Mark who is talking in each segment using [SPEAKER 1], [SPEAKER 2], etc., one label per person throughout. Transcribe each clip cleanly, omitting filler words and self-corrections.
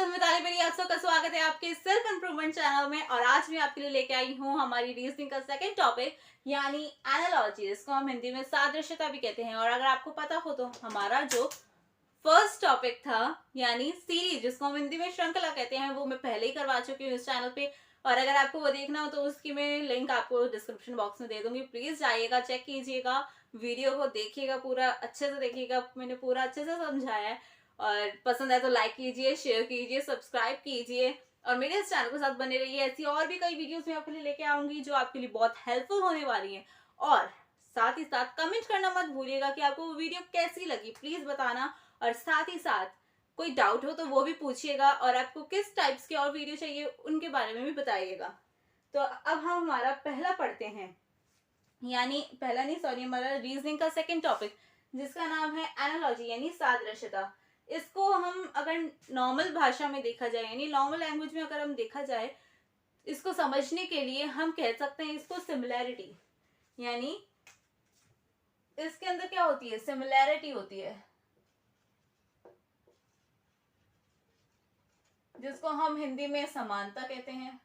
[SPEAKER 1] दोस्तों, मिताली मेरी आप सबका स्वागत है आपके सेल्फ इंप्रूवमेंट चैनल में। और आज मैं आपके लिए लेके आई हूँ हमारी रीजनिंग का सेकंड टॉपिक यानी एनालॉजी, जिसको हम हिंदी में सादृश्यता भी कहते हैं। और अगर आपको पता हो तो हमारा जो फर्स्ट टॉपिक था यानी सीरीज, जिसको हम हिंदी में श्रृंखला कहते हैं, वो मैं पहले ही करवा चुकी हूँ इस चैनल पे। और अगर आपको वो देखना हो तो उसकी मैं लिंक आपको डिस्क्रिप्शन बॉक्स में दे दूंगी। प्लीज जाइएगा, चेक कीजिएगा, वीडियो को देखिएगा, पूरा अच्छे से देखिएगा, मैंने पूरा अच्छे से समझाया है। और पसंद है तो लाइक कीजिए, शेयर कीजिए, सब्सक्राइब कीजिए और मेरे इस चैनल के साथ बने रहिए। ऐसी और भी कई वीडियोस मैं आपके लिए लेके आऊंगी जो आपके लिए बहुत हेल्पफुल होने वाली हैं। और साथ ही साथ कमेंट करना मत भूलिएगा कि आपको वो वीडियो कैसी लगी, प्लीज बताना। और साथ ही साथ कोई डाउट हो तो वो भी पूछिएगा, और आपको किस टाइप्स की और वीडियो चाहिए उनके बारे में भी बताइएगा। तो अब हम हमारा पहला पढ़ते हैं, यानी पहला नहीं सॉरी, हमारा रीजनिंग का सेकंड टॉपिक, जिसका नाम है एनालॉजी यानी सादृश्यता। इसको हम अगर नॉर्मल भाषा में देखा जाए यानी नॉर्मल लैंग्वेज में अगर हम देखा जाए, इसको समझने के लिए हम कह सकते हैं इसको सिमिलैरिटी, यानी इसके अंदर क्या होती है, सिमिलैरिटी होती है, जिसको हम हिंदी में समानता कहते हैं।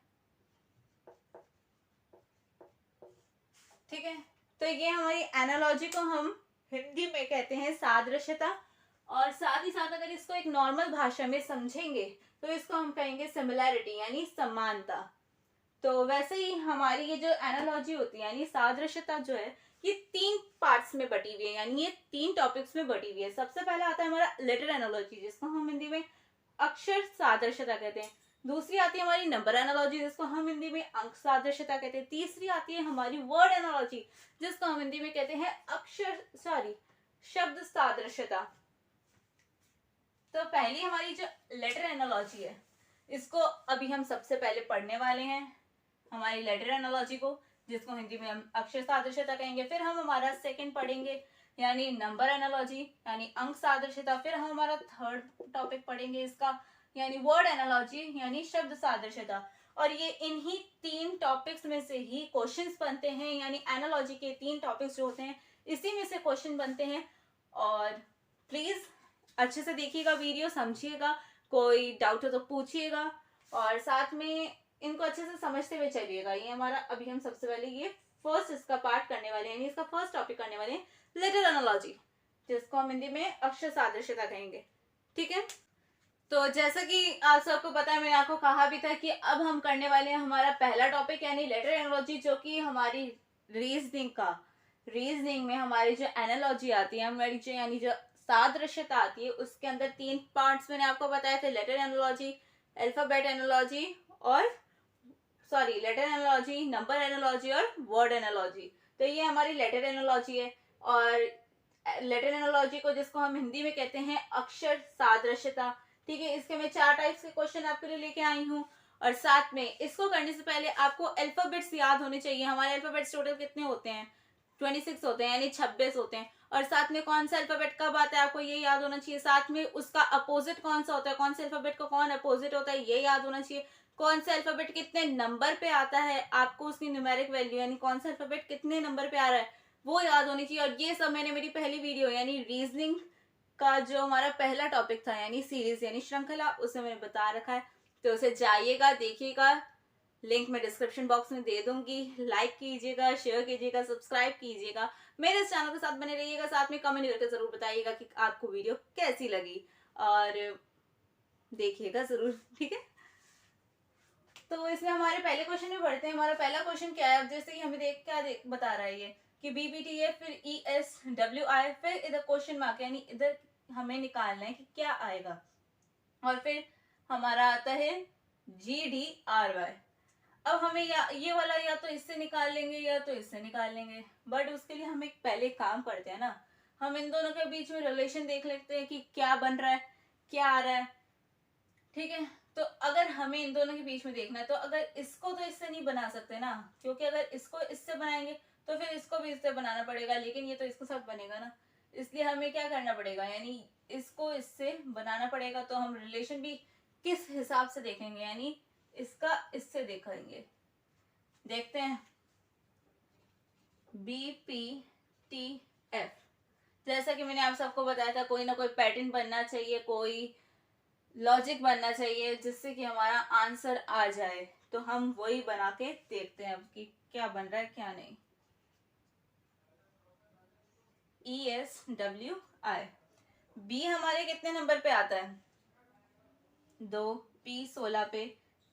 [SPEAKER 1] ठीक है, तो ये हमारी एनालॉजी को हम हिंदी में कहते हैं सादृश्यता। और साथ ही साथ अगर इसको एक नॉर्मल भाषा में समझेंगे तो इसको हम कहेंगे सिमिलैरिटी यानी समानता। तो वैसे ही हमारी ये जो एनालॉजी होती है यानी सादृश्यता जो है, ये 3 पार्ट्स में बटी हुई है, यानी ये 3 टॉपिक्स में बटी हुई है। सबसे पहले आता है हमारा लेटर एनालॉजी, जिसको हम हिंदी में अक्षर सादृश्यता कहते हैं। दूसरी आती है हमारी नंबर एनालॉजी, जिसको हम हिंदी में अंक सादृश्यता कहते हैं। तीसरी आती है हमारी वर्ड एनालॉजी, जिसको हम हिंदी में कहते हैं शब्द सादृश्यता। तो पहली हमारी जो लेटर एनालॉजी है, इसको अभी हम सबसे पहले पढ़ने वाले हैं, हमारी लेटर एनालॉजी को, जिसको हिंदी में हम अक्षर सादृश्यता कहेंगे। फिर हम हमारा सेकंड पढ़ेंगे यानी नंबर एनालॉजी यानी अंक सादृश्यता। फिर हम हमारा थर्ड टॉपिक पढ़ेंगे इसका यानी वर्ड एनालॉजी यानी शब्द सादृश्यता। और ये इन्हीं 3 टॉपिक्स में से ही क्वेश्चंस बनते हैं, यानी एनालॉजी के 3 टॉपिक्स जो होते हैं इसी में से क्वेश्चन बनते हैं। और प्लीज अच्छे से देखिएगा, वीडियो समझिएगा, कोई डाउट हो तो पूछिएगा और साथ में इनको अच्छे से समझते हुए चलिएगा। ये हमारा अभी हम सबसे पहले ये फर्स्ट इसका पार्ट करने वाले हैं, इसका फर्स्ट टॉपिक करने वाले हैं लेटर एनालॉजी, जिसको हम हिंदी में अक्षर सादृश्यता कहेंगे। ठीक है, तो जैसा कि आप सबको पता है, मैंने आपको कहा भी था कि अब हम करने वाले हैं हमारा पहला टॉपिक यानी लेटर एनालॉजी, जो कि हमारी रीजनिंग में हमारी जो एनालॉजी आती है, हमारी जो यानी जो सादृश्यता आती है, उसके अंदर 3 पार्ट्स मैंने आपको बताए थे, लेटर एनालॉजी, अल्फाबेट एनालॉजी और लेटर एनालॉजी, नंबर एनालॉजी और वर्ड एनालॉजी। तो ये हमारी लेटर एनालॉजी है। और लेटर एनालॉजी को जिसको हम हिंदी में कहते हैं अक्षर सादृश्यता। ठीक है, इसके मैं 4 टाइप्स के क्वेश्चन आपके लिए लेके आई हूँ। और साथ में इसको करने से पहले आपको अल्फाबेट्स याद होने चाहिए। हमारे अल्फाबेट्स टोटल कितने होते हैं, 26 होते हैं, यानी 26 होते हैं। और साथ में कौन सा अल्फाबेट कब आता है आपको ये याद होना चाहिए। साथ में उसका अपोजिट कौन सा होता है, कौन से अल्फाबेट का कौन अपोजिट होता है ये याद होना चाहिए। कौन सा अल्फाबेट कितने नंबर पे आता है, आपको उसकी न्यूमेरिक वैल्यू यानी कौन सा अल्फाबेट कितने नंबर पे आ रहा है वो याद होनी चाहिए। और ये सब मैंने मेरी पहली वीडियो यानी रीजनिंग का जो हमारा पहला टॉपिक था यानी सीरीज यानी श्रृंखला, उसमें मैंने बता रखा है, तो उसे जाइएगा, देखिएगा, लिंक मैं डिस्क्रिप्शन बॉक्स में दे दूंगी। लाइक कीजिएगा, शेयर कीजिएगा, सब्सक्राइब कीजिएगा, मेरे इस चैनल के साथ बने रहिएगा। साथ में कमेंट करके जरूर बताइएगा कि आपको वीडियो कैसी लगी और देखिएगा जरूर। ठीक है, तो इसमें हमारे पहले क्वेश्चन में बढ़ते हैं। हमारा पहला क्वेश्चन क्या है, अब जैसे कि हमें बता रहा है ये कि BBTA फिर ESWI फिर इधर क्वेश्चन मार्क, यानी इधर हमें निकालना है कि क्या आएगा। और फिर हमारा आता है GDRY। अब हमें ये वाला या तो इससे निकाल लेंगे या तो इससे निकाल लेंगे, बट उसके लिए हम एक पहले काम करते हैं ना, हम इन दोनों के बीच में रिलेशन देख लेते हैं कि क्या बन रहा है, क्या आ रहा है। ठीक है, तो अगर हमें इन दोनों के बीच में देखना है तो अगर इसको तो इससे नहीं बना सकते ना, क्योंकि अगर इसको इससे बनाएंगे तो फिर इसको भी इससे बनाना पड़ेगा, लेकिन ये तो इसके साथ बनेगा ना, इसलिए हमें क्या करना पड़ेगा, यानी इसको इससे बनाना पड़ेगा। तो हम रिलेशन भी किस हिसाब से देखेंगे, यानी इसका इससे देखेंगे। देखते हैं BPTF, जैसा कि मैंने आप सबको बताया था, कोई ना कोई पैटर्न बनना चाहिए, कोई लॉजिक बनना चाहिए जिससे कि हमारा आंसर आ जाए, तो हम वही बना के देखते हैं अब कि क्या बन रहा है क्या नहीं। ESWI। बी हमारे कितने नंबर पे आता है? 2, P 16 पे,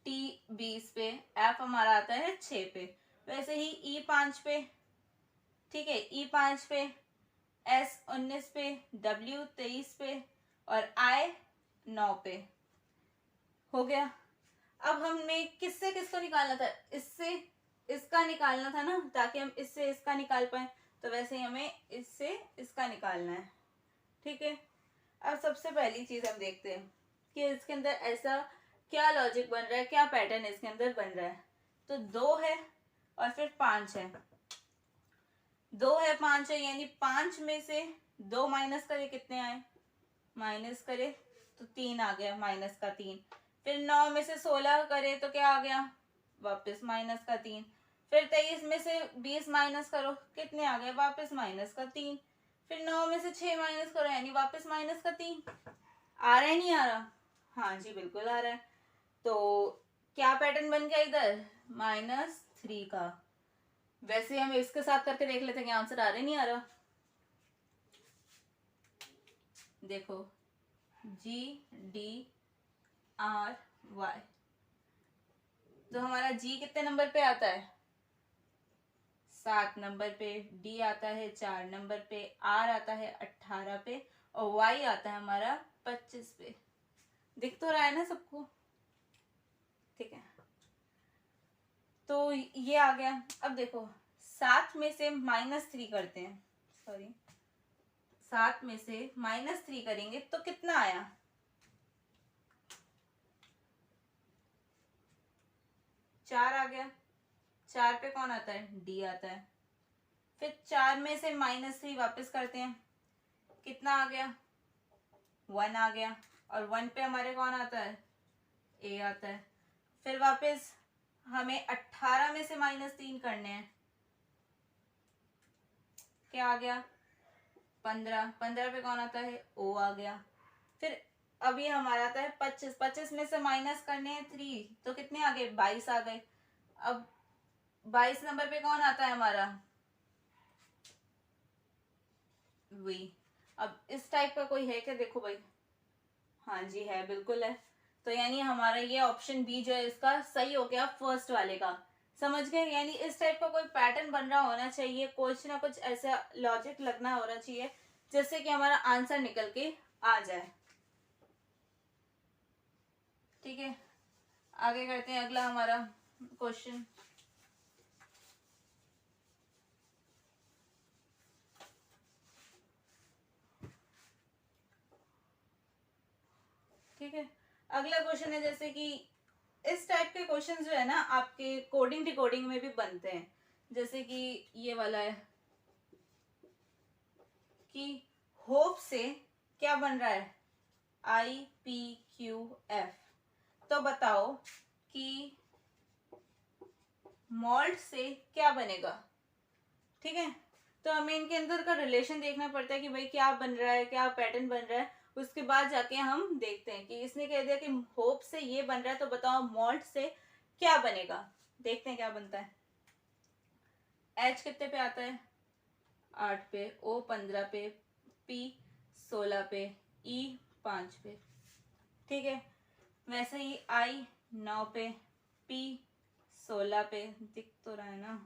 [SPEAKER 1] T 20 पे, F हमारा आता है 6 पे। वैसे ही E 5 पे, ठीक है, E 5 पे, S 19 पे, W 23 पे और I 9 पे। हो गया। अब हमें किससे किसको निकालना था? इससे इसका निकालना था ना, ताकि हम इससे इसका निकाल पाए। तो वैसे ही हमें इससे इसका निकालना है, ठीक है। अब सबसे पहली चीज हम देखते हैं कि इसके अंदर ऐसा क्या लॉजिक बन रहा है, क्या पैटर्न इसके अंदर बन रहा है। तो 2 है और फिर 5 है। 2 है 5 है, यानी 5 में से 2 माइनस करे कितने आए? माइनस करे तो 3 आ गया, माइनस का 3। फिर 9 में से 16 करे तो क्या आ गया? वापस माइनस का 3। फिर 23 में से 20 माइनस करो, कितने आ गए? वापस माइनस का 3। फिर 9 में से 6 माइनस करो, यानी वापस माइनस का 3। आ रहा है नहीं आ रहा? हाँ जी बिल्कुल आ रहा है। तो क्या पैटर्न बन गया इधर? -3 का। वैसे हम इसके साथ करके देख लेते हैं कि आंसर आ रहा है नहीं आ रहा। देखो, GDRY। तो हमारा G कितने नंबर पे आता है? 7 नंबर पे। D आता है 4 नंबर पे। R आता है 18 पे और Y आता है हमारा 25 पे। दिख तो रहा है ना सबको? ठीक है, तो ये आ गया। अब देखो, 7 में से -3 करते हैं, सॉरी 7 में से -3 करेंगे तो कितना आया? 4 आ गया। 4 पे कौन आता है? D आता है। फिर 4 में से -3 वापस करते हैं, कितना आ गया? 1 आ गया। और 1 पे हमारे कौन आता है? A आता है। फिर वापस हमें 18 में से -3 करने हैं, क्या आ गया? 15। 15 पे कौन आता है? O आ गया। फिर अभी हमारा आता है 25। 25 में से माइनस करने हैं 3, तो कितने आ गए? 22 आ गए। अब 22 नंबर पे कौन आता है हमारा? V। अब इस टाइप का कोई है क्या? देखो भाई, हाँ जी है, बिल्कुल है। तो यानी हमारा ये ऑप्शन बी जो है इसका सही हो गया, फर्स्ट वाले का। समझ गए? यानी इस टाइप का कोई पैटर्न बन रहा होना चाहिए, कुछ ना कुछ ऐसा लॉजिक लगना होना चाहिए जिससे कि हमारा आंसर निकल के आ जाए। ठीक है, आगे करते हैं अगला हमारा क्वेश्चन। ठीक है, अगला क्वेश्चन है जैसे कि इस टाइप के क्वेश्चन जो है ना आपके कोडिंग डिकोडिंग में भी बनते हैं। जैसे कि ये वाला है कि होप से क्या बन रहा है? IPQF। तो बताओ कि मॉल्ट से क्या बनेगा? ठीक है, तो हमें इनके अंदर का रिलेशन देखना पड़ता है कि भाई क्या बन रहा है, क्या पैटर्न बन रहा है। उसके बाद जाके हम देखते हैं कि इसने कह दिया कि होप से ये बन रहा है, तो बताओ मॉल्ट से क्या बनेगा। देखते हैं क्या बनता है। H कितने पे आता है? 8 पे। O 15 पे। P 16 पे। E 5 पे। ठीक है, वैसे ही I 9 पे। P 16 पे। दिख तो रहा है ना?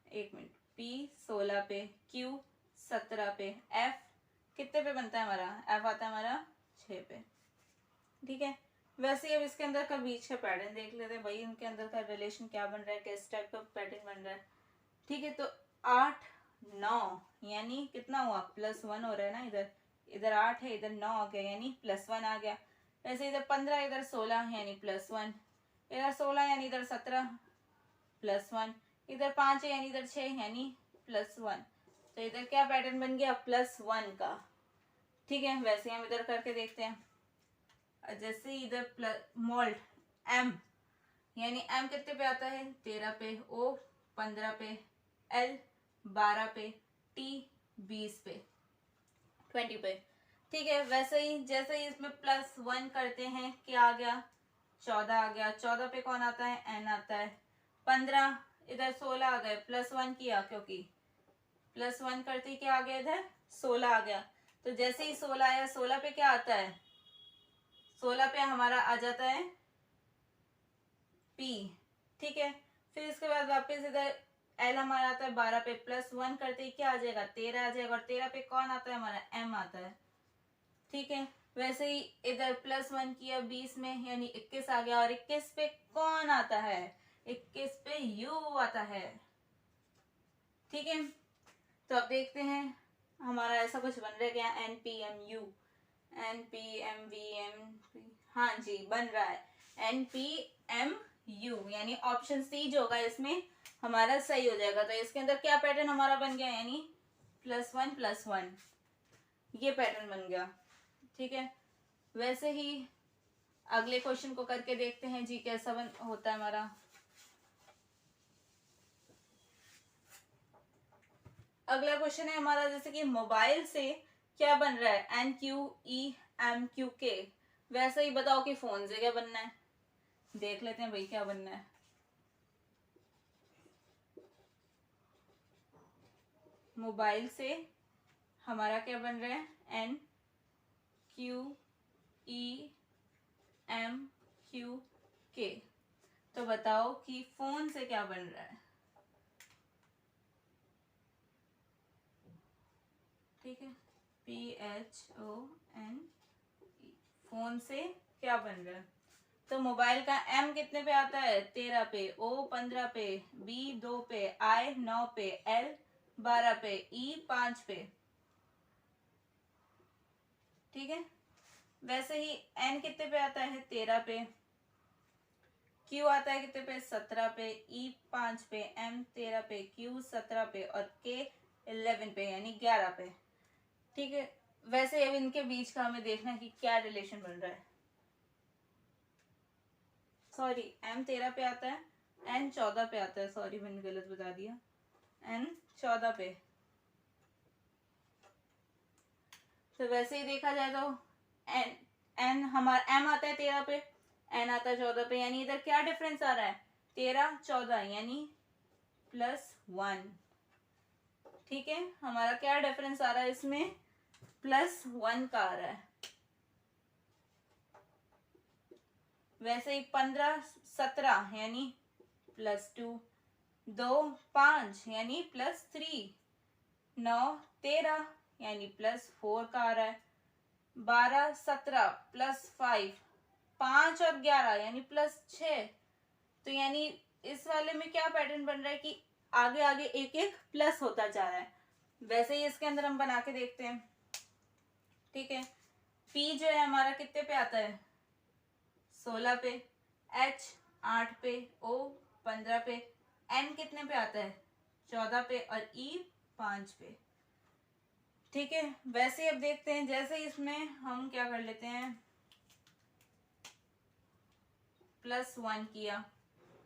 [SPEAKER 1] एक मिनट। P 16 पे। Q 17 पे। F कितने पे बनता है हमारा? F आता है हमारा 6 पे। ठीक है, वैसे अब इसके अंदर का बीच का पैटर्न देख लेते हैं भाई, इनके अंदर का रिलेशन क्या बन रहा है, किस टाइप का पैटर्न बन रहा है। ठीक है, तो 8 9 यानी कितना हुआ? +1 हो रहा है ना। इधर इधर 8 है, इधर 9 आ गया, यानी +1 आ गया। वैसे इधर 15, इधर 16 यानी +1। इधर 16 यानी इधर 17 +1। इधर 5 है यानी इधर 6 यानी +1। तो इधर क्या पैटर्न बन गया? +1 का। ठीक है, वैसे हम इधर करके देखते हैं। जैसे इधर मोल्ट M, यानी M कितने पे आता है? 13 पे। O 15 पे। L 12 पे। T 20 पे, 20 पे। ठीक है, वैसे ही जैसे ही इसमें +1 करते हैं, क्या आ गया, 14 आ गया। 14 पे कौन आता है, n आता है। 15, इधर 16 आ गए, +1 किया क्योंकि +1 करते ही क्या आ गया, इधर 16 आ गया। तो जैसे ही 16 आया, 16 पे क्या आता है, 16 पे हमारा आ जाता है p। ठीक है, फिर इसके बाद वापस इधर l हमारा आता है 12 पे, +1 करते ही क्या आ जाएगा, 13 आ जाएगा। और 13 पे कौन आता है, हमारा m आता है। ठीक है, वैसे ही इधर +1 किया 20 में, यानी 21 आ गया। और 21 पे कौन आता है, 21 पे u आता है। ठीक है, तो अब देखते हैं हमारा ऐसा कुछ बन रहा है क्या, NPMU, NPMVM, हाँ जी बन रहा है NPMU, यानी ऑप्शन सी जो होगा इसमें हमारा सही हो जाएगा। तो इसके अंदर क्या पैटर्न हमारा बन गया, यानी +1 ये पैटर्न बन गया। ठीक है, वैसे ही अगले क्वेश्चन को करके देखते हैं जी कैसा होता है हमारा। अगला क्वेश्चन है हमारा, जैसे कि मोबाइल से क्या बन रहा है, NQEMQK। वैसे ही बताओ कि फोन से क्या बनना है, देख लेते हैं भाई क्या बनना है। मोबाइल से हमारा क्या बन रहा है, NQEMQK। तो बताओ कि फोन से क्या बन रहा है। ठीक है, PHON, फोन से क्या बन रहा है। तो मोबाइल का M कितने पे आता है, 13 पे, O 15 पे, B 2 पे, I 9 पे, L 12 पे, E 5 पे। ठीक है, वैसे ही N कितने पे आता है, 13 पे, Q आता है कितने पे, 17 पे, E 5 पे, M 13 पे, Q 17 पे और K 11 पे, यानी 11 पे। ठीक है, वैसे अब इनके बीच का हमें देखना है कि क्या रिलेशन बन रहा है। सॉरी, M 13 पे आता है, N 14 पे आता है, सॉरी मैंने गलत बता दिया, N 14 पे। तो वैसे ही देखा जाए तो N हमारा M आता है 13 पे, N आता है 14 पे, यानी इधर क्या डिफरेंस आ रहा है, 13 14, यानी +1। ठीक है, हमारा क्या डिफरेंस आ रहा है इसमें, +1 का आ रहा है। वैसे ही 15 17 यानी +2, 2 5 यानी +3, 9 13 यानी +4 का आ रहा है। 12 17 +5, 5 और 11 यानी +6। तो यानी इस वाले में क्या पैटर्न बन रहा है कि आगे आगे एक एक प्लस होता जा रहा है। वैसे ही इसके अंदर हम बना के देखते हैं। ठीक है, P जो है हमारा कितने पे आता है, 16 पे, H 8 पे, O 15 पे, N कितने पे आता है, 14 पे और E 5 पे। ठीक है, वैसे अब देखते हैं, जैसे इसमें हम क्या कर लेते हैं, +1 किया,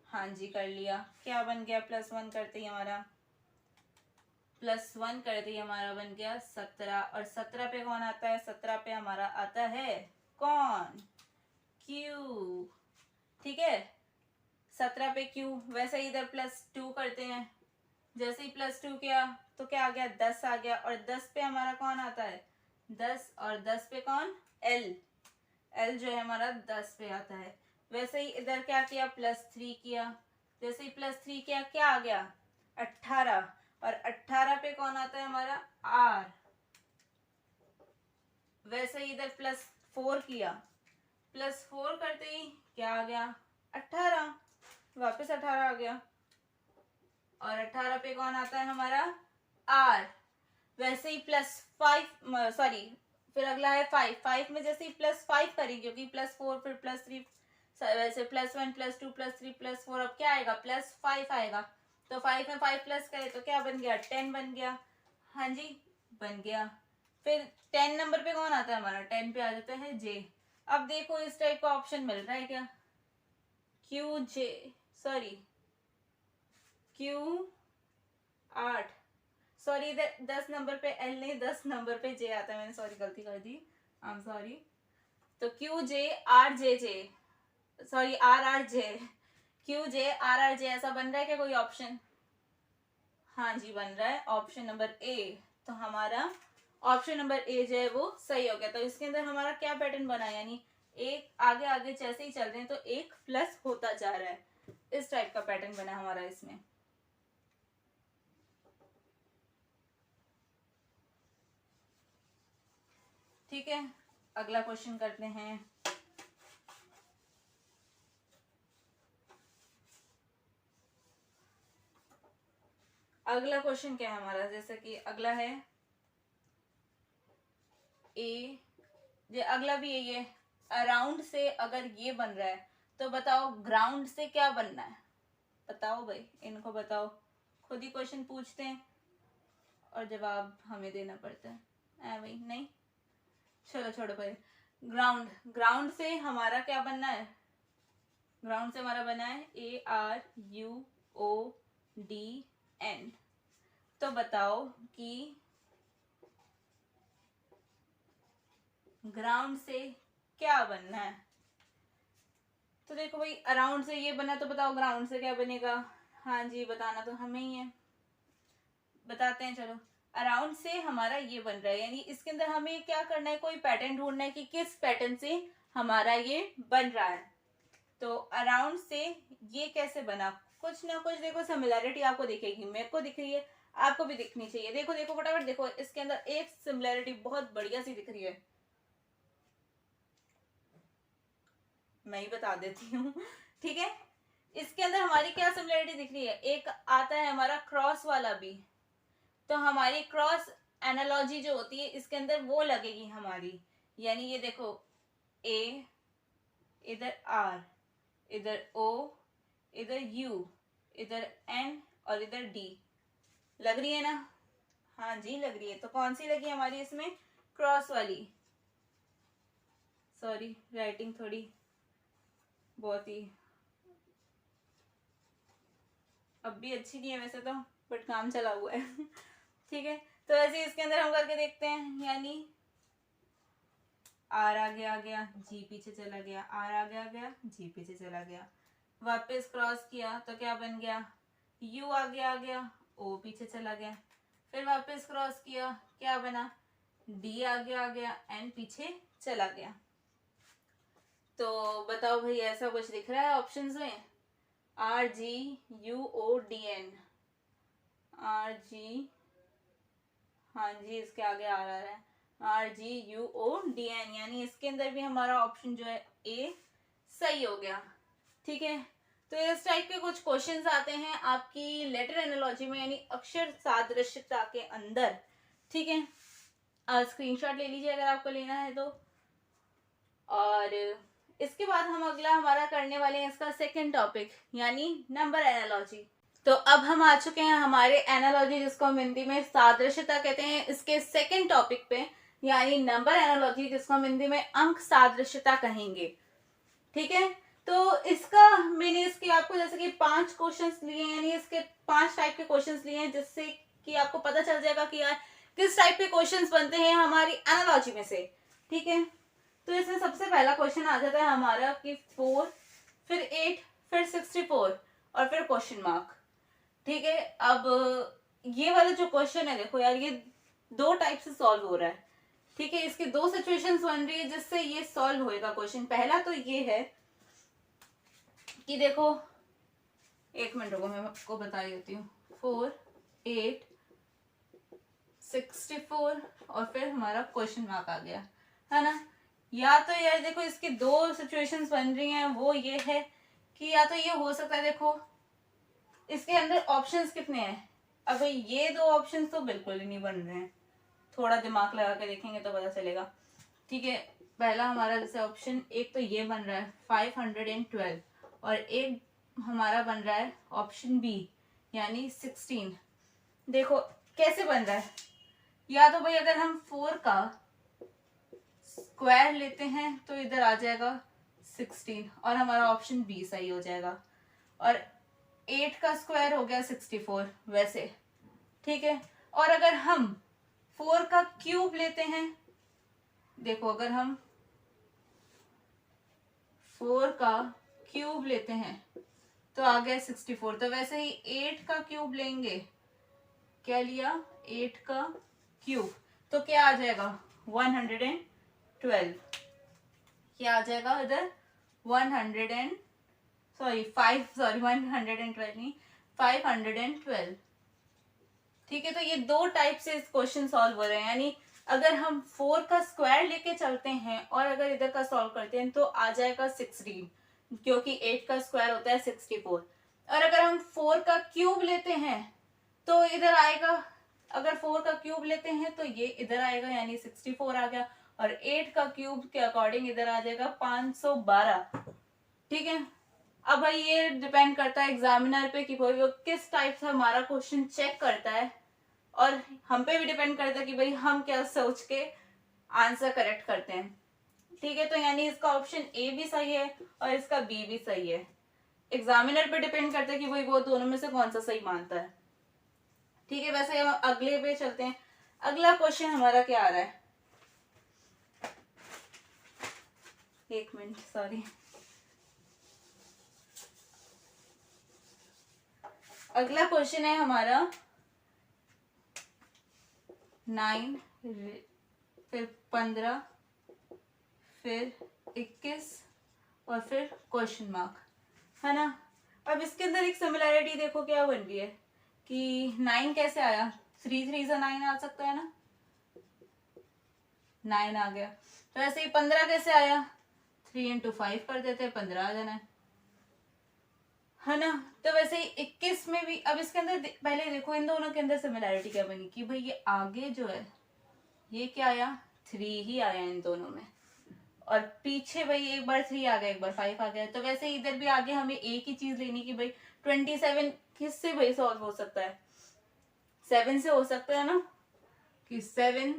[SPEAKER 1] हाँ जी कर लिया, क्या बन गया, +1 करते ही हमारा बन गया 17। और 17 पे कौन आता है, 17 पे हमारा आता है कौन, Q। ठीक है, 17 पे Q। वैसे इधर +2 करते हैं, जैसे ही +2 किया तो क्या आ गया, 10 आ गया। और 10 पे हमारा कौन आता है, 10, और 10 पे कौन, L जो है हमारा 10 पे आता है। वैसे ही इधर क्या किया, +3 किया, जैसे ही +3 किया क्या आ गया, 18। और 18 पे कौन आता है हमारा, R। वैसे ही इधर +4 किया, +4 करते ही क्या आ गया, 18, वापस 18 आ गया। और 18 पे कौन आता है हमारा, R। वैसे ही +5, सॉरी फिर अगला है 5। 5 में जैसे ही +5 करेंगे, क्योंकि +4 फिर +3, वैसे +1 +2 +3 +4, अब क्या आएगा, +5 आएगा। तो 5 में 5 प्लस करें तो क्या बन गया, 10 बन गया। हाँ जी बन गया। फिर 10 नंबर पे कौन आता है हमारा, 10 पे आ जाता है J। अब देखो इस टाइप का ऑप्शन मिल रहा है क्या, QJ, सॉरी Q8, सॉरी इधर 10 नंबर पे L नहीं, 10 नंबर पे J आता है, मैंने सॉरी गलती कर दी, आई एम सॉरी, तो Q J R J J, sorry R R J, Q J R R J, ऐसा बन रहा है क्या कोई ऑप्शन? हाँ जी बन रहा है, ऑप्शन नंबर ए। तो हमारा ऑप्शन नंबर ए जो है वो सही हो गया। तो इसके अंदर हमारा क्या पैटर्न बना, यानी एक आगे आगे जैसे ही चल रहे हैं तो एक प्लस होता जा रहा है, इस टाइप का पैटर्न बना हमारा इसमें। ठीक है, अगला क्वेश्चन करते हैं। अगला क्वेश्चन क्या है हमारा, जैसे कि अगला है ए, ये अगला भी यही है, अराउंड से अगर ये बन रहा है तो बताओ ग्राउंड से क्या बनना है, बताओ भाई, इनको बताओ। खुद ही क्वेश्चन पूछते हैं और जवाब हमें देना पड़ता है भाई, नहीं चलो छोड़ो भाई। ग्राउंड, ग्राउंड से हमारा क्या बनना है, ग्राउंड से हमारा बना है ARUODN। तो बताओ कि ग्राउंड से क्या बनना है। तो देखो भाई, अराउंड से ये बना, तो बताओ ग्राउंड से क्या बनेगा। हाँ जी, बताना तो हमें ही है, बताते हैं चलो। अराउंड से हमारा ये बन रहा है, यानी इसके अंदर हमें क्या करना है, कोई पैटर्न ढूंढना है कि किस पैटर्न से हमारा ये बन रहा है। तो अराउंड से ये कैसे बना, कुछ ना कुछ देखो सिमिलैरिटी आपको दिखेगी, मेरे को दिख रही है, आपको भी दिखनी चाहिए। देखो देखो फटाफट देखो, इसके अंदर एक सिमिलैरिटी बहुत बढ़िया सी दिख रही है, मैं ही बता देती हूँ। ठीक है, इसके अंदर हमारी क्या सिमिलरिटी दिख रही है, एक आता है हमारा क्रॉस वाला भी, तो हमारी क्रॉस एनालॉजी जो होती है इसके अंदर वो लगेगी हमारी, यानी ये देखो ए, इधर आर, इधर ओ, इधर यू, इधर एन और इधर डी, लग रही है ना। हाँ जी लग रही है, तो कौन सी लगी हमारी इसमें, क्रॉस वाली। सॉरी राइटिंग थोड़ी बहुत ही अब भी अच्छी नहीं है वैसे तो, बट काम चला हुआ है। ठीक है, तो ऐसे इसके अंदर हम करके देखते हैं, यानी आर आगे आ गया, जी पीछे चला गया, आर आगे आ गया, जी पीछे चला गया, वापस क्रॉस किया तो क्या बन गया, यू आगे आ गया, ओ पीछे चला गया, फिर वापस क्रॉस किया, क्या बना, डी आगे आ गया, एन पीछे चला गया। तो बताओ भाई, ऐसा कुछ दिख रहा है ऑप्शंस में, RGUODN, RG, हाँ जी इसके आगे आ रहा है RGUODN, यानी इसके अंदर भी हमारा ऑप्शन जो है ए सही हो गया। ठीक है, तो इस टाइप के कुछ क्वेश्चंस आते हैं आपकी लेटर एनालॉजी में, यानी अक्षर सादृश्यता के अंदर। ठीक है, स्क्रीनशॉट ले लीजिए अगर आपको लेना है तो। और इसके बाद हम अगला हमारा करने वाले हैं इसका सेकंड टॉपिक, यानी नंबर एनालॉजी। तो अब हम आ चुके हैं हमारे एनालॉजी, जिसको हम हिंदी में सादृश्यता कहते हैं, इसके सेकंड टॉपिक पे, यानी नंबर एनालॉजी, जिसको हम हिंदी में अंक सादृश्यता कहेंगे। ठीक है, तो इसका मैंने इसके आपको जैसे कि 5 क्वेश्चंस लिए हैं, यानी इसके 5 टाइप के क्वेश्चंस लिए हैं, जिससे कि आपको पता चल जाएगा कि यार किस टाइप के क्वेश्चंस बनते हैं हमारी एनालॉजी में से। ठीक है, तो इसमें सबसे पहला क्वेश्चन आ जाता है हमारा कि 4, फिर 8, फिर 64 और फिर क्वेश्चन मार्क। ठीक है, अब ये वाला जो क्वेश्चन है देखो यार, ये 2 टाइप से सॉल्व हो रहा है। ठीक है, इसकी 2 सिचुएशंस बन रही है जिससे ये सॉल्व होएगा क्वेश्चन। पहला तो ये है कि देखो, एक मिनट रुको मैं आपको बता देती हूँ, 4, 8, 64 और फिर हमारा क्वेश्चन मार्क आ गया, है ना। या तो यार देखो, इसकी 2 सिचुएशंस बन रही हैं, वो ये है कि या तो ये हो सकता है, देखो इसके अंदर ऑप्शंस कितने हैं, अब ये 2 ऑप्शंस तो बिल्कुल ही नहीं बन रहे हैं, थोड़ा दिमाग लगा के देखेंगे तो पता चलेगा। ठीक है, पहला हमारा जैसे ऑप्शन एक तो ये बन रहा है 512, और एक हमारा बन रहा है ऑप्शन बी यानी 16। देखो कैसे बन रहा है, या तो भाई अगर हम 4 का स्क्वायर लेते हैं तो इधर आ जाएगा 16 और हमारा ऑप्शन बी सही हो जाएगा, और 8 का स्क्वायर हो गया 64 वैसे। ठीक है, और अगर हम 4 का क्यूब लेते हैं, देखो अगर हम 4 का क्यूब लेते हैं तो आ गया 64। तो वैसे ही 8 का क्यूब लेंगे, क्या लिया 8 का क्यूब, तो क्या आ जाएगा 112। क्या आ जाएगा इधर 100 सॉरी 112 नहीं 512। ठीक है, तो ये दो टाइप से इस क्वेश्चन सॉल्व हो रहे हैं, यानी अगर हम 4 का स्क्वायर लेके चलते हैं और अगर इधर का सॉल्व करते हैं तो आ जाएगा 16, क्योंकि 8 का स्क्वायर होता है 64। और अगर हम 4 का क्यूब लेते हैं तो इधर आएगा, अगर 4 का क्यूब लेते हैं तो ये इधर आएगा यानी 64 आ गया, और 8 का क्यूब के अकॉर्डिंग इधर आ जाएगा 512। ठीक है, अब भाई ये डिपेंड करता है एग्जामिनर पे कि भाई वो किस टाइप से हमारा क्वेश्चन चेक करता है, और हम पे भी डिपेंड करता है कि भाई हम क्या सोच के आंसर करेक्ट करते हैं। ठीक है, तो यानी इसका ऑप्शन ए भी सही है और इसका बी भी सही है। एग्जामिनर पे डिपेंड करता है कि भाई वो दोनों में से कौन सा सही मानता है। ठीक है, वैसे हम अगले पे चलते हैं। अगला क्वेश्चन हमारा क्या आ रहा है, एक मिनट सॉरी, अगला क्वेश्चन है हमारा 9 फिर 15 फिर 21 और फिर क्वेश्चन मार्क, है ना। अब इसके अंदर एक सिमिलैरिटी देखो क्या बन रही है कि 9 कैसे आया, 3 3 से 9 आ सकता है ना, 9 आ गया। तो ऐसे ही 15 कैसे आया, 3 इंटू 5 कर देते हैं, 15 आ जाना है ना। तो वैसे ही 21 में भी, अब इसके अंदर पहले देखो इन दोनों के अंदर सिमिलैरिटी क्या बनी कि भाई ये आगे जो है ये क्या आया 3 ही आया इन दोनों में, और पीछे भाई एक बार 3 आ गया एक बार 5 आ गया। तो वैसे ही इधर भी आगे हमें एक ही चीज लेनी कि भाई 27 किससे भाई सॉल्व हो सकता है, 7 से हो सकता है ना, कि 7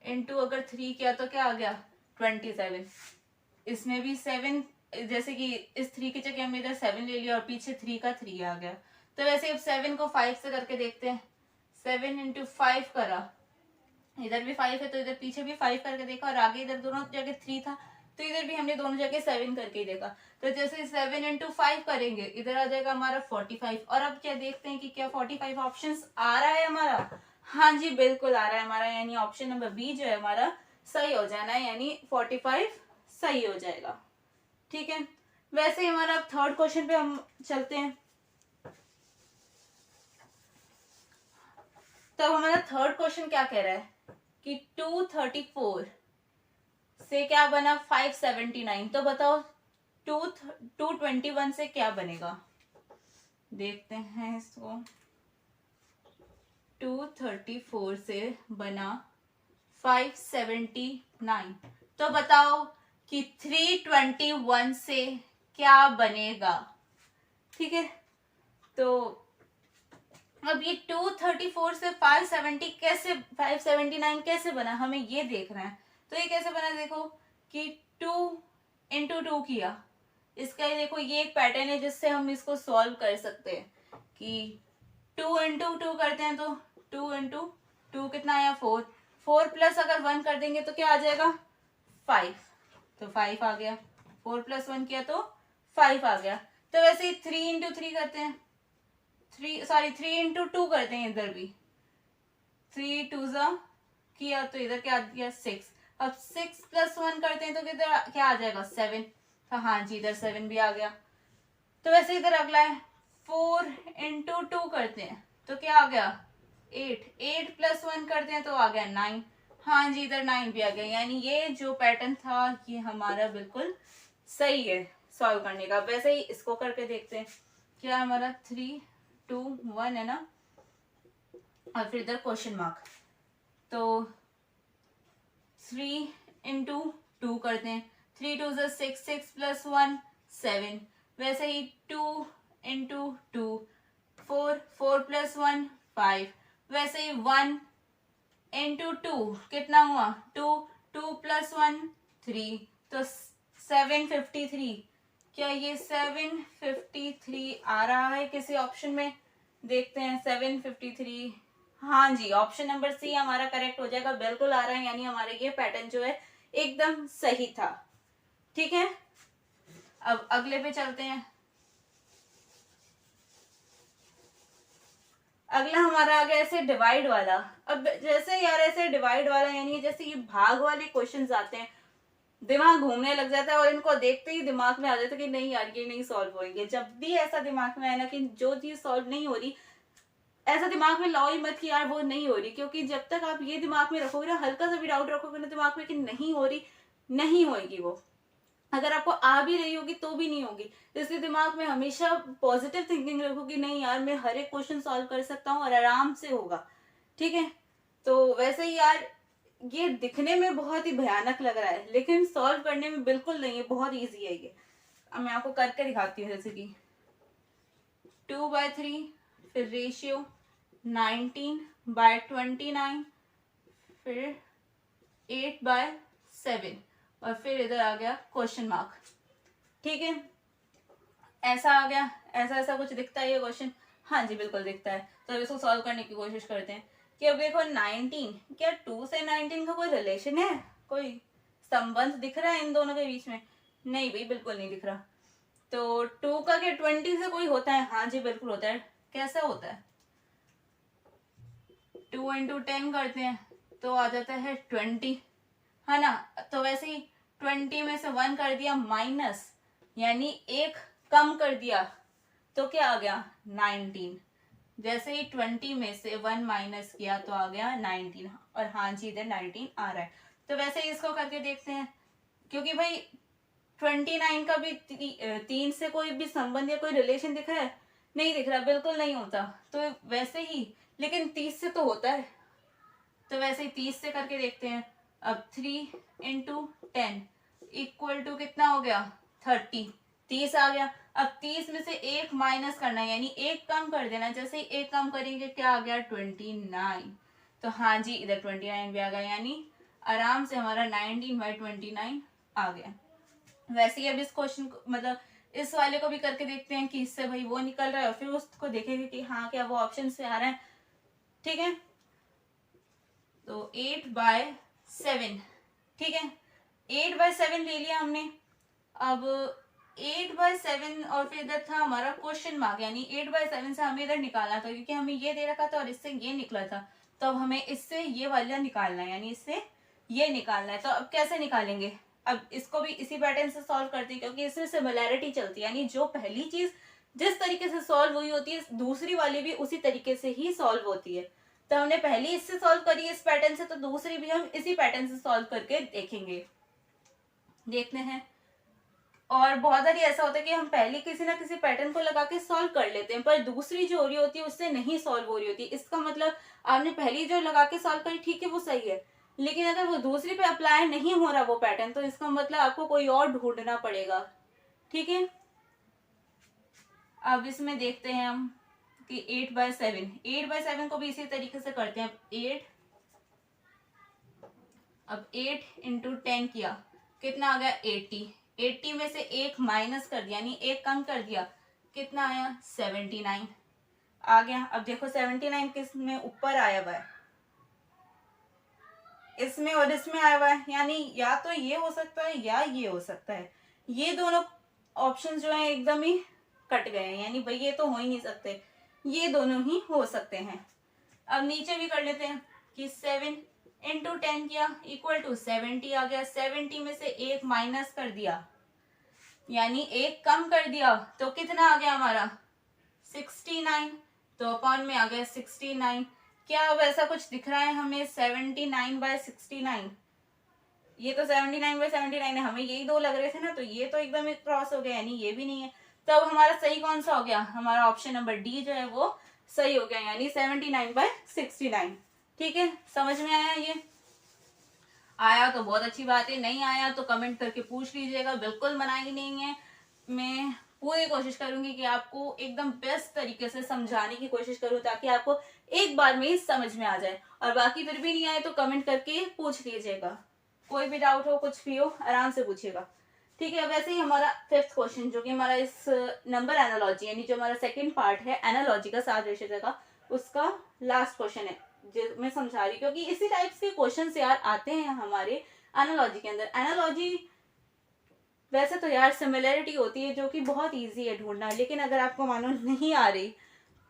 [SPEAKER 1] इंटू अगर 3 किया तो क्या आ गया 27। इसमें भी 7, जैसे कि इस 3 की जगह हमने इधर 7 ले लिया और पीछे 3 का 3 आ गया। तो वैसे अब 7 को 5 से करके देखते हैं, 7 इंटू 5 करा, इधर भी 5 है तो इधर पीछे भी 5 करके देखा, और आगे इधर दोनों जगह 3 था तो इधर भी हमने दोनों जगह 7 करके ही देखा। तो जैसे 7 इंटू 5 करेंगे इधर आ जाएगा हमारा 45। और अब क्या देखते हैं कि क्या 45 ऑप्शन आ रहा है हमारा, हाँ जी बिल्कुल आ रहा है हमारा, यानी ऑप्शन नंबर बी जो है हमारा सही हो जाना है, यानी 45 सही हो जाएगा। ठीक है, वैसे ही हमारा थर्ड क्वेश्चन पे हम चलते हैं। तब हमारा थर्ड क्वेश्चन क्या कह रहा है कि 234 से क्या बना 579। तो बताओ 221 से क्या बनेगा, देखते हैं इसको। 234 से बना 579, तो बताओ कि 321 से क्या बनेगा। ठीक है, तो अब ये 234 से 579 कैसे बना, हमें ये देखना है। तो ये कैसे बना, देखो कि 2 इंटू 2 किया, इसका ही देखो ये एक पैटर्न है जिससे हम इसको सॉल्व कर सकते हैं कि 2 इंटू 2 करते हैं तो 2 इंटू 2 कितना आया 4, 4 प्लस अगर 1 कर देंगे तो क्या आ जाएगा 5, तो 5 आ गया, 4 प्लस 1 किया तो 5 आ गया। तो वैसे ही 3 इंटू 3 करते हैं, 3 इंटू 2 करते हैं, इधर भी 3 2 किया तो इधर क्या आ गया 6। अब 6 प्लस 1 करते हैं तो इधर क्या आ जाएगा 7, तो हाँ जी इधर 7 भी आ गया। तो वैसे इधर अगला है 4 इंटू 2 करते हैं तो क्या आ गया 8, 8 प्लस 1 करते हैं तो आ गया 9, हाँ जी इधर 9 भी आ गया। यानी ये जो पैटर्न था ये हमारा बिल्कुल सही है सॉल्व करने का। वैसे ही इसको करके देखते हैं, क्या हमारा 3 2 1 है ना, और फिर इधर क्वेश्चन मार्क, तो 3 इंटू 2 करते हैं, 3 2 6, 6 प्लस 1 7, वैसे ही 2 इंटू 2 4, 4 प्लस 1 5, वैसे ही 1 इंटू 2 कितना हुआ 2, 2 प्लस 1 3, तो 753। क्या ये 753 आ रहा है किसी ऑप्शन में, देखते हैं 753, हाँ जी, ऑप्शन नंबर सी हमारा करेक्ट हो जाएगा, बिल्कुल आ रहा है, यानी हमारा ये पैटर्न जो है एकदम सही था। ठीक है, अब अगले पे चलते हैं। अगला हमारा आ गया ऐसे डिवाइड वाला। अब जैसे यार ऐसे डिवाइड वाला यानी जैसे ये भाग वाले क्वेश्चंस आते हैं, दिमाग घूमने लग जाता है और इनको देखते ही दिमाग में आ जाता है कि नहीं यार ये नहीं सॉल्व होंगे। जब भी ऐसा दिमाग में आए ना कि जो चीज सॉल्व नहीं हो रही, ऐसा दिमाग में लाओ ही मत कि यार वो नहीं हो रही, क्योंकि जब तक आप ये दिमाग में रखोगे ना, हल्का सा भी डाउट रखोगे ना दिमाग में कि नहीं हो रही, नहीं होगी वो। अगर आपको आ भी रही होगी तो भी नहीं होगी। इसलिए दिमाग में हमेशा पॉजिटिव थिंकिंग रखो कि नहीं यार मैं हर एक क्वेश्चन सॉल्व कर सकता हूँ और आराम से होगा। ठीक है, तो वैसे ही यार ये दिखने में बहुत ही भयानक लग रहा है, लेकिन सॉल्व करने में बिल्कुल नहीं है, बहुत ईजी है ये। अब मैं आपको करके दिखाती हूँ। जैसे कि 2/3, फिर रेशियो 19/29, फिर 8/7, और फिर इधर आ गया क्वेश्चन मार्क। ठीक है, ऐसा आ गया, ऐसा ऐसा कुछ दिखता है ये क्वेश्चन। हाँ जी बिल्कुल दिखता है। तो अब इसको सॉल्व करने की कोशिश करते हैं कि अब देखो 19, क्या 2 से 19 का कोई रिलेशन है, कोई संबंध दिख रहा है इन दोनों के बीच में? नहीं भाई, बिल्कुल नहीं दिख रहा। तो 2 का क्या 20 से कोई होता है? हाँ जी बिल्कुल होता है। कैसा होता है? 2 इंटू 10 करते हैं तो आ जाता है 20, है ना। तो वैसे ही 20 में से 1 कर दिया माइनस, यानी एक कम कर दिया, तो क्या आ गया 19। जैसे ही 20 में से 1 माइनस किया तो आ गया 19। और हाँ जी इधर 19 आ रहा है। तो वैसे ही इसको करके देखते हैं, क्योंकि भाई 29 का भी 3 से कोई भी संबंध या कोई रिलेशन दिख रहा है? नहीं दिख रहा, बिल्कुल नहीं होता। तो वैसे ही लेकिन 30 से तो होता है। तो वैसे ही 30 से करके देखते हैं। अब 3 इंटू 10 इक्वल टू कितना हो गया 30। 30 आ गया। अब 30 में से एक माइनस करना है, यानी एक कम कर देना। जैसे ही एक कम करेंगे क्या आ गया 29। तो हाँ जी इधर 29 भी आ गया, यानी आराम से हमारा 19/29 आ गया। वैसे ही अब इस क्वेश्चन को मतलब इस वाले को भी करके देखते हैं कि इससे भाई वो निकल रहा है, और फिर उसको देखेंगे कि हाँ क्या वो ऑप्शन से आ रहा है। ठीक है, तो 8/7। ठीक है, 8/7 ले लिया हमने। अब 8/7 और फिर इधर था हमारा क्वेश्चन मार्क, यानी 8/7 से हमें इधर निकालना था, क्योंकि हमें ये दे रखा था और इससे ये निकला था। तो अब हमें इससे ये वाला निकालना है, यानी इससे ये निकालना है। तो अब कैसे निकालेंगे? अब इसको भी इसी पैटर्न से सॉल्व करते हैं, क्योंकि इसमें सिमिलैरिटी चलती है, यानी जो पहली चीज जिस तरीके से सॉल्व हुई होती है दूसरी वाली भी उसी तरीके से ही सॉल्व होती है। तो हमने पहली इससे सॉल्व करी इस पैटर्न से, तो दूसरी भी हम इसी पैटर्न से सॉल्व करके देखेंगे। देखते हैं। और बहुत बार ऐसा होता है कि हम पहले किसी ना किसी पैटर्न को लगा के सॉल्व कर लेते हैं, पर दूसरी जो हो रही होती है उससे नहीं सॉल्व हो रही होती। इसका मतलब आपने पहली जो लगा के सॉल्व करी ठीक है वो सही है, लेकिन अगर वो दूसरी पे अप्लाई नहीं हो रहा वो पैटर्न, तो इसका मतलब आपको कोई और ढूंढना पड़ेगा। ठीक है, अब इसमें देखते हैं हम कि 8/7 को भी इसी तरीके से करते हैं। 8, अब 8 इंटू 10 किया, कितना आ गया 80। 80 में से एक माइनस कर दिया, यानी एक कम कर दिया, कितना आया 79 आ गया। अब देखो 79 किस में ऊपर आया हुआ है, इसमें और इसमें आया हुआ है, यानी या तो ये हो सकता है या ये हो सकता है। ये दोनों ऑप्शन जो है एकदम ही कट गए हैं, यानी भाई ये तो हो ही नहीं सकते, ये दोनों ही हो सकते हैं। अब नीचे भी कर लेते हैं कि 7 इंटू 10 किया इक्वल टू 70 आ गया। 70 में से एक माइनस कर दिया, यानी एक कम कर दिया, तो कितना आ गया हमारा 69। तो अपॉन में आ गया 69। क्या अब ऐसा कुछ दिख रहा है हमें 79/69? ये तो 79/79 है, हमें यही दो लग रहे थे ना, तो ये तो एकदम क्रॉस हो गया, यानी ये भी नहीं है। तो अब हमारा सही कौन सा हो गया? हमारा ऑप्शन नंबर डी जो है वो सही हो गया, यानी 79/69। ठीक है, समझ में आया? ये आया तो बहुत अच्छी बात है, नहीं आया तो कमेंट करके पूछ लीजिएगा, बिल्कुल मनाही नहीं है। मैं पूरी कोशिश करूंगी कि आपको एकदम बेस्ट तरीके से समझाने की कोशिश करूं, ताकि आपको एक बार में ही समझ में आ जाए। और बाकी फिर भी नहीं आए तो कमेंट करके पूछ लीजिएगा, कोई भी डाउट हो कुछ भी हो आराम से पूछिएगा। ठीक है, वैसे ही हमारा फिफ्थ क्वेश्चन जो कि हमारा इस नंबर एनालॉजी, यानी जो हमारा सेकंड पार्ट है एनालॉजी का, सात रेशेता का, उसका लास्ट क्वेश्चन है। मैं समझा रही हूँ, क्योंकि इसी टाइप्स के क्वेश्चन यार आते हैं हमारे एनालॉजी के अंदर। एनालॉजी वैसे तो यार सिमिलरिटी होती है जो कि बहुत इजी है ढूंढना, लेकिन अगर आपको मानो नहीं आ रही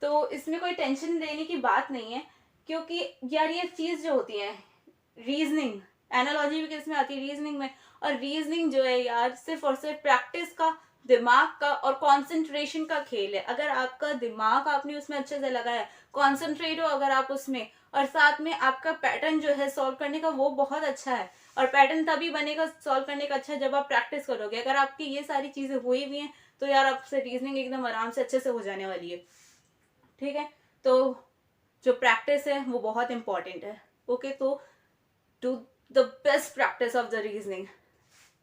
[SPEAKER 1] तो इसमें कोई टेंशन लेने की बात नहीं है, क्योंकि यार ये चीज जो होती है रीजनिंग, एनालॉजी भी किसमें आती है, रीजनिंग में। और रीजनिंग जो है यार सिर्फ और सिर्फ प्रैक्टिस का, दिमाग का और कंसंट्रेशन का खेल है। अगर आपका दिमाग आपने उसमें अच्छे से लगाया, कंसंट्रेट हो अगर आप उसमें, और साथ में आपका पैटर्न जो है सॉल्व करने का वो बहुत अच्छा है, और पैटर्न तभी बनेगा सॉल्व करने का अच्छा जब आप प्रैक्टिस करोगे। अगर आपकी ये सारी चीजें हुई हुई हैं तो यार आपसे रीजनिंग एकदम आराम से अच्छे से हो जाने वाली है। ठीक है, तो जो प्रैक्टिस है वो बहुत इंपॉर्टेंट है। ओके, तो do the best practice of the reasoning,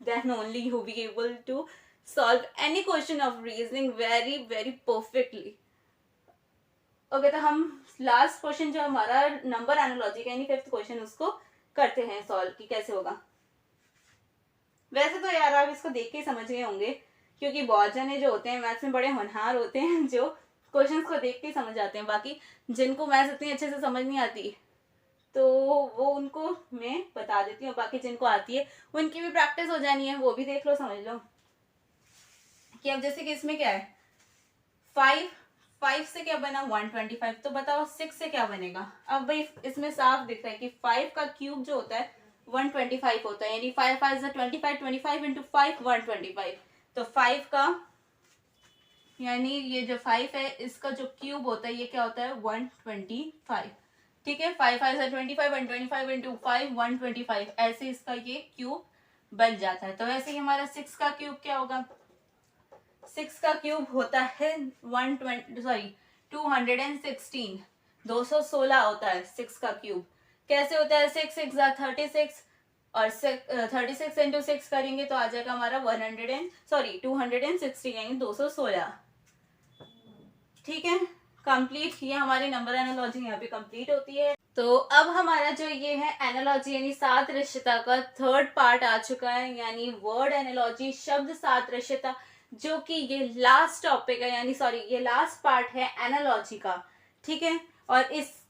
[SPEAKER 1] then only you will be able to solve any question of reasoning very very perfectly. Okay, तो हम लास्ट क्वेश्चन जो हमारा नंबर एनालॉजी का यानी 5th क्वेश्चन उसको करते हैं सॉल्व कि कैसे होगा। वैसे तो यार आप इसको देख के ही समझ गए होंगे, क्योंकि बहुत जने जो होते हैं मैथ्स में बड़े होनहार होते हैं जो क्वेश्चंस को देख के ही समझ जाते हैं। बाकी जिनको मैथ्स इतनी अच्छे से समझ नहीं आती तो वो उनको मैं बता देती हूँ, बाकी जिनको आती है उनकी भी प्रैक्टिस हो जानी है, वो भी देख लो समझ लो। कि अब जैसे कि इसमें क्या है, 5 से क्या बना 125, तो बताओ 6 से क्या बनेगा। अब भाई इसमें साफ दिख रहा है कि 5 का क्यूब जो होता है 125 होता है, यानी 5 5 25, 25 इंटू 5 125। तो 5 का यानी ये जो 5 है इसका जो क्यूब होता है ये क्या होता है 125। ठीक है, 5 5 25, 125 इंटू 5 125, ऐसे इसका ये क्यूब बन जाता है। तो ऐसे ही हमारा 6 का क्यूब क्या होगा, 6 का क्यूब होता है 216, 216 होता है 6 का क्यूब। कैसे होता है, 6 6 36 और 36 इंटू 6 करेंगे तो आ जाएगा हमारा 216 यानी 216। ठीक है, कंप्लीट, ये हमारी नंबर एनालॉजी यहाँ पे कंप्लीट होती है। तो अब हमारा जो ये है एनालॉजी यानी सादृश्यता का 3rd पार्ट आ चुका है, यानी वर्ड एनालॉजी, शब्द सादृश्यता, जो कि ये लास्ट टॉपिक है, यानी सॉरी ये लास्ट पार्ट है एनालॉजी का। ठीक है, और इस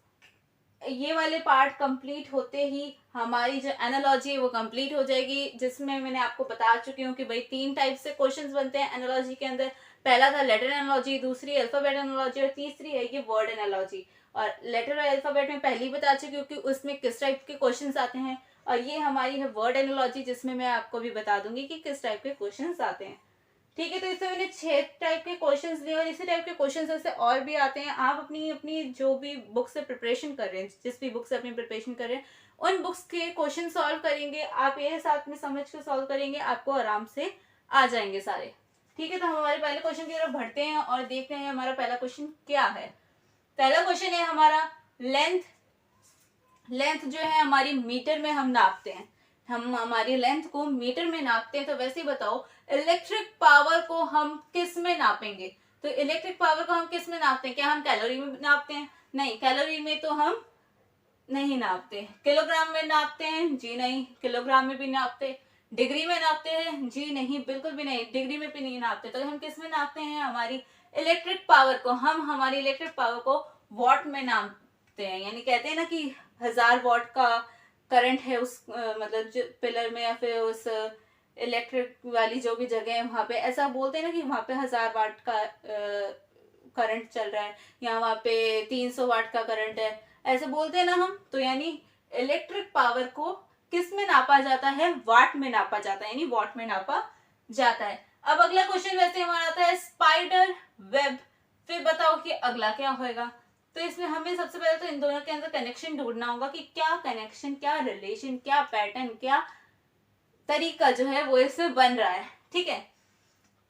[SPEAKER 1] ये वाले पार्ट कंप्लीट होते ही हमारी जो एनालॉजी है वो कंप्लीट हो जाएगी, जिसमें मैंने आपको बता चुकी हूँ कि भाई 3 टाइप से क्वेश्चंस बनते हैं एनालॉजी के अंदर। पहला था लेटर एनालॉजी, दूसरी अल्फाबेट एनालॉजी, और तीसरी है ये वर्ड एनालॉजी। और लेटर और अल्फाबेट में पहले ही बता चुकी हूँ कि उसमें किस टाइप के क्वेश्चंस आते हैं, और ये हमारी है वर्ड एनालॉजी जिसमें मैं आपको भी बता दूंगी कि किस टाइप के क्वेश्चंस आते हैं। ठीक है, तो इसमें मैंने 6 टाइप के क्वेश्चंस लिए, और इसी टाइप के क्वेश्चंस ऐसे और भी आते हैं। आप अपनी अपनी जो भी बुक से प्रिपरेशन कर रहे हैं, जिस भी बुक से अपनी प्रिपरेशन कर रहे हैं, उन बुक्स के क्वेश्चन सॉल्व करेंगे आप, ये साथ में समझ के सॉल्व करेंगे, आपको आराम से आ जाएंगे सारे। ठीक है, तो हम हमारे पहले क्वेश्चन की तरफ बढ़ते हैं और देखते हैं हमारा पहला क्वेश्चन क्या है। पहला क्वेश्चन है हमारा लेंथ। लेंथ जो है हमारी मीटर में हम नापते हैं, हम हमारी लेंथ को मीटर में नापते हैं। तो वैसे ही बताओ इलेक्ट्रिक पावर को हम किस में नापेंगे। तो इलेक्ट्रिक पावर को हम किस में नापते हैं, क्या हम कैलोरी में नापते हैं, नहीं, कैलोरी में तो हम नहीं नापते। किलोग्राम में नापते हैं, जी नहीं, किलोग्राम में भी नापते। डिग्री में नापते हैं, जी नहीं, बिल्कुल भी नहीं, डिग्री में भी नहीं नापते। तो हम किस में नापते हैं, हमारी इलेक्ट्रिक पावर को हम हमारी इलेक्ट्रिक पावर को वॉट में नापते हैं। यानी कहते हैं ना कि 1000 वॉट का करंट है उस मतलब जो पिलर में या फिर उस इलेक्ट्रिक वाली जो भी जगह है वहां पे, ऐसा बोलते हैं ना कि वहां पे 1000 वाट का करंट चल रहा है, या वहां पे 300 वाट का करंट है, ऐसे बोलते हैं ना हम। तो यानी इलेक्ट्रिक पावर को किस में नापा जाता है, वाट में नापा जाता है, यानी वॉट में नापा जाता है। अब अगला क्वेश्चन वैसे हमारा आता है स्पाइडर वेब। फिर बताओ कि अगला क्या होगा। तो इसमें हमें सबसे पहले तो इन दोनों के अंदर कनेक्शन ढूंढना होगा कि क्या कनेक्शन, क्या रिलेशन, क्या पैटर्न, क्या तरीका जो है वो इसमें बन रहा है। ठीक है,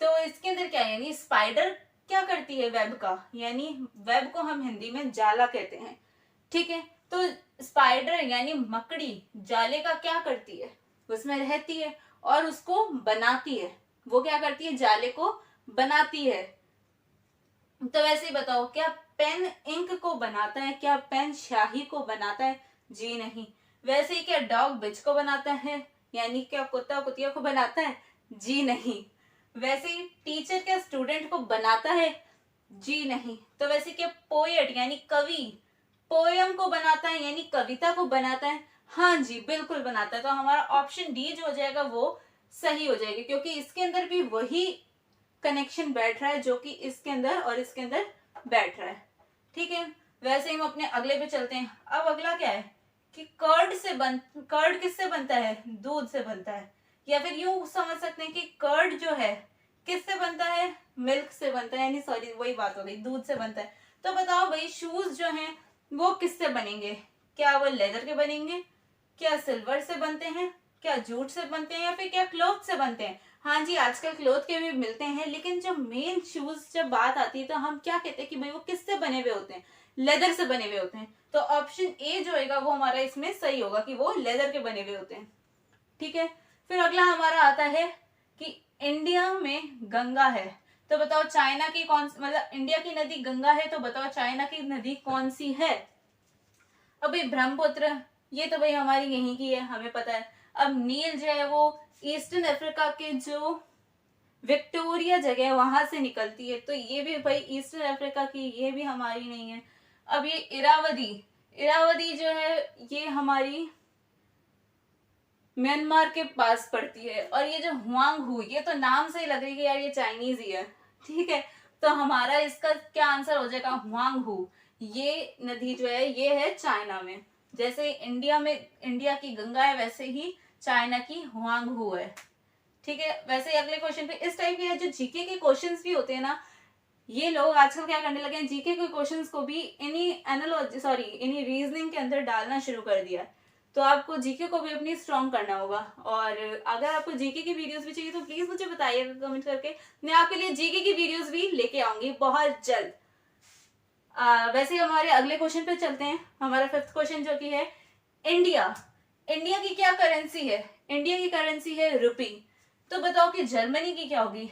[SPEAKER 1] तो इसके अंदर क्या है, यानी स्पाइडर क्या करती है वेब का, यानी वेब को हम हिंदी में जाला कहते हैं। ठीक है, तो स्पाइडर यानी मकड़ी जाले का क्या करती है, उसमें रहती है और उसको बनाती है। वो क्या करती है, जाले को बनाती है। तो वैसे ही बताओ क्या पेन इंक को बनाता है, क्या पेन स्याही को बनाता है, जी नहीं। वैसे ही क्या डॉग बिच को बनाता है, यानी क्या कुत्ता कुतिया को बनाता है, जी नहीं। वैसे ही टीचर क्या स्टूडेंट को बनाता है, जी नहीं। तो वैसे क्या पोएट यानी कवि पोयम को बनाता है यानी कविता को बनाता है? हाँ जी बिल्कुल बनाता है। तो हमारा ऑप्शन डी जो हो जाएगा वो सही हो जाएगी, क्योंकि इसके अंदर भी वही कनेक्शन बैठ रहा है जो कि इसके अंदर और इसके अंदर बैठ रहा है। ठीक है, वैसे ही हम अपने अगले पे चलते हैं। अब अगला क्या है कि कर्ड किससे बनता है? दूध से बनता है। या फिर यूं समझ सकते हैं कि कर्ड जो है किससे बनता है? मिल्क से बनता है, यानी सॉरी वही बात हो गई, दूध से बनता है। तो बताओ भाई शूज जो हैं वो किससे बनेंगे? क्या वो लेदर के बनेंगे? क्या सिल्वर से बनते हैं? क्या जूट से बनते हैं? या फिर क्या क्लॉथ से बनते हैं? हाँ जी, आजकल क्लॉथ के भी मिलते हैं, लेकिन जब मेन शूज जब बात आती है तो हम क्या कहते हैं कि भाई वो किससे बने हुए होते हैं? लेदर से बने हुए होते हैं। तो ऑप्शन ए जो होगा वो हमारा इसमें सही होगा कि वो लेदर के बने हुए होते हैं। ठीक है, फिर अगला हमारा आता है कि इंडिया में गंगा है, तो बताओ चाइना की कौन, मतलब इंडिया की नदी गंगा है, तो बताओ चाइना की नदी कौन सी है? अभी ब्रह्मपुत्र, ये तो भाई हमारी यहीं की है, हमें पता है। अब नील जो है वो ईस्टर्न अफ्रीका के जो विक्टोरिया जगह है वहां से निकलती है, तो ये भी भाई ईस्टर्न अफ्रीका की, ये भी हमारी नहीं है। अब ये इरावदी, इरावदी जो है ये हमारी म्यांमार के पास पड़ती है। और ये जो हुआंग, ये तो नाम से ही लग रही है कि यार ये चाइनीज ही है। ठीक है, तो हमारा इसका क्या आंसर हो जाएगा? हुआंग। ये नदी जो है ये है चाइना में। जैसे इंडिया में इंडिया की गंगा है, वैसे ही चाइना की हुआंग है। ठीक है, वैसे अगले क्वेश्चन पे इस टाइप के जो जीके के क्वेश्चंस भी होते हैं ना, ये लोग आजकल क्या करने लगे हैं, जीके के क्वेश्चंस को भी इन्हीं रीजनिंग के अंदर डालना शुरू कर दिया। तो आपको जीके को भी अपनी स्ट्रॉन्ग करना होगा। और अगर आपको जीके की वीडियोस भी चाहिए तो प्लीज मुझे बताइएगा कमेंट करके, मैं आपके लिए जीके की वीडियोस भी लेके आऊंगी बहुत जल्द। वैसे हमारे अगले क्वेश्चन पे चलते हैं। हमारा 5th क्वेश्चन जो कि है इंडिया की क्या करेंसी है? इंडिया की करेंसी है रुपी। तो बताओ कि जर्मनी की क्या होगी?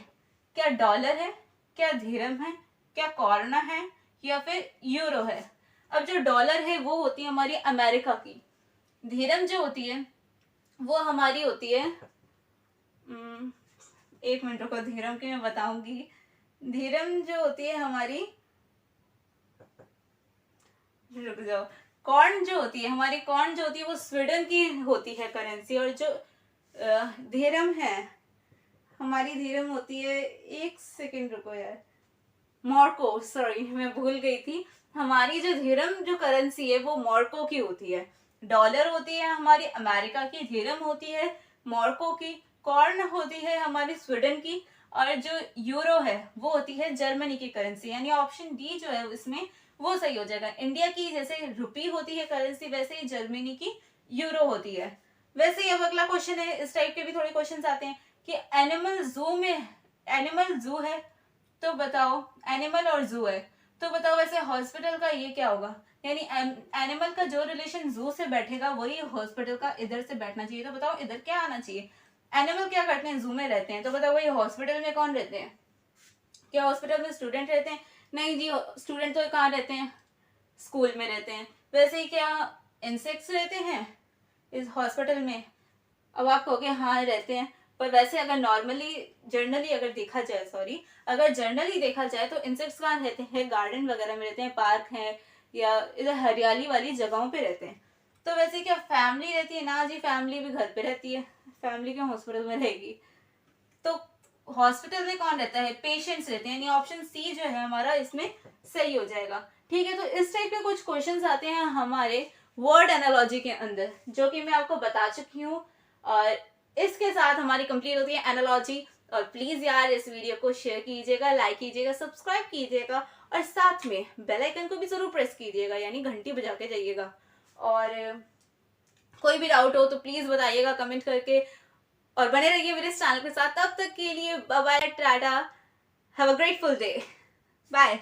[SPEAKER 1] क्या डॉलर है? क्या धीरम है? क्या कॉर्ना है? या फिर यूरो है? अब जो डॉलर है वो होती है हमारी अमेरिका की, धीरम जो होती है वो हमारी होती है, एक मिनट रुको, धीरम की मैं बताऊंगी। धीरम जो होती है हमारी, रुक जाओ, कॉर्न जो होती है हमारी, कॉर्न जो होती है वो स्वीडन की होती है करेंसी। और जो धीरम है हमारी, धीरम होती है, एक सेकेंड रुको यार, मॉर्को, सॉरी मैं भूल गई थी। हमारी जो धीरम जो करेंसी है वो मॉर्को की होती है। डॉलर होती है हमारी अमेरिका की, धीरम होती है मॉर्को की, कॉर्न होती है हमारी स्वीडन की, और जो यूरो है वो होती है जर्मनी की करेंसी। यानी ऑप्शन डी जो है इसमें वो सही हो जाएगा। इंडिया की जैसे रुपी होती है करेंसी, वैसे ही जर्मनी की यूरो होती है। वैसे ही अब अगला क्वेश्चन है, इस टाइप के भी थोड़े क्वेश्चन आते हैं कि एनिमल जू है, तो बताओ एनिमल और जू है, तो बताओ वैसे हॉस्पिटल का ये क्या होगा? यानी एनिमल का जो रिलेशन जू से बैठेगा वही हॉस्पिटल का इधर से बैठना चाहिए। तो बताओ इधर क्या आना चाहिए? एनिमल क्या करते हैं? जू में रहते हैं, तो बताओ वही हॉस्पिटल में कौन रहते हैं? क्या हॉस्पिटल में स्टूडेंट रहते हैं? नहीं जी, स्टूडेंट तो कहाँ रहते हैं? स्कूल में रहते हैं। वैसे ही क्या इंसेक्ट्स रहते हैं इस हॉस्पिटल में? अब आप कहोगे हाँ रहते हैं, पर वैसे अगर जनरली अगर जर्नली देखा जाए तो इंसेक्ट्स कहाँ रहते हैं? गार्डन वगैरह में रहते हैं, पार्क है, या इधर हरियाली वाली जगहों पे रहते हैं। तो वैसे क्या फैमिली रहती है? ना जी, फैमिली भी घर पे रहती है, फैमिली क्यों हॉस्पिटल में रहेगी? तो हॉस्पिटल में कौन रहता है? पेशेंट्स रहते हैं, यानी ऑप्शन सी जो है हमारा इसमें सही हो जाएगा। ठीक है, तो इस टाइप के कुछ क्वेश्चंस आते हैं हमारे वर्ड एनालॉजी के अंदर, जो कि मैं आपको बता चुकी हूँ। और इसके साथ हमारी कंप्लीट होती है एनालॉजी। और प्लीज यार इस वीडियो को शेयर कीजिएगा, लाइक कीजिएगा, सब्सक्राइब कीजिएगा, और साथ में बेल आइकन को भी जरूर प्रेस कीजिएगा, यानी घंटी बजा के जाइएगा। और कोई भी डाउट हो तो प्लीज बताइएगा कमेंट करके, और बने रहिए मेरे इस चैनल के साथ। तब तक के लिए bye bye, tata, have a grateful day, bye.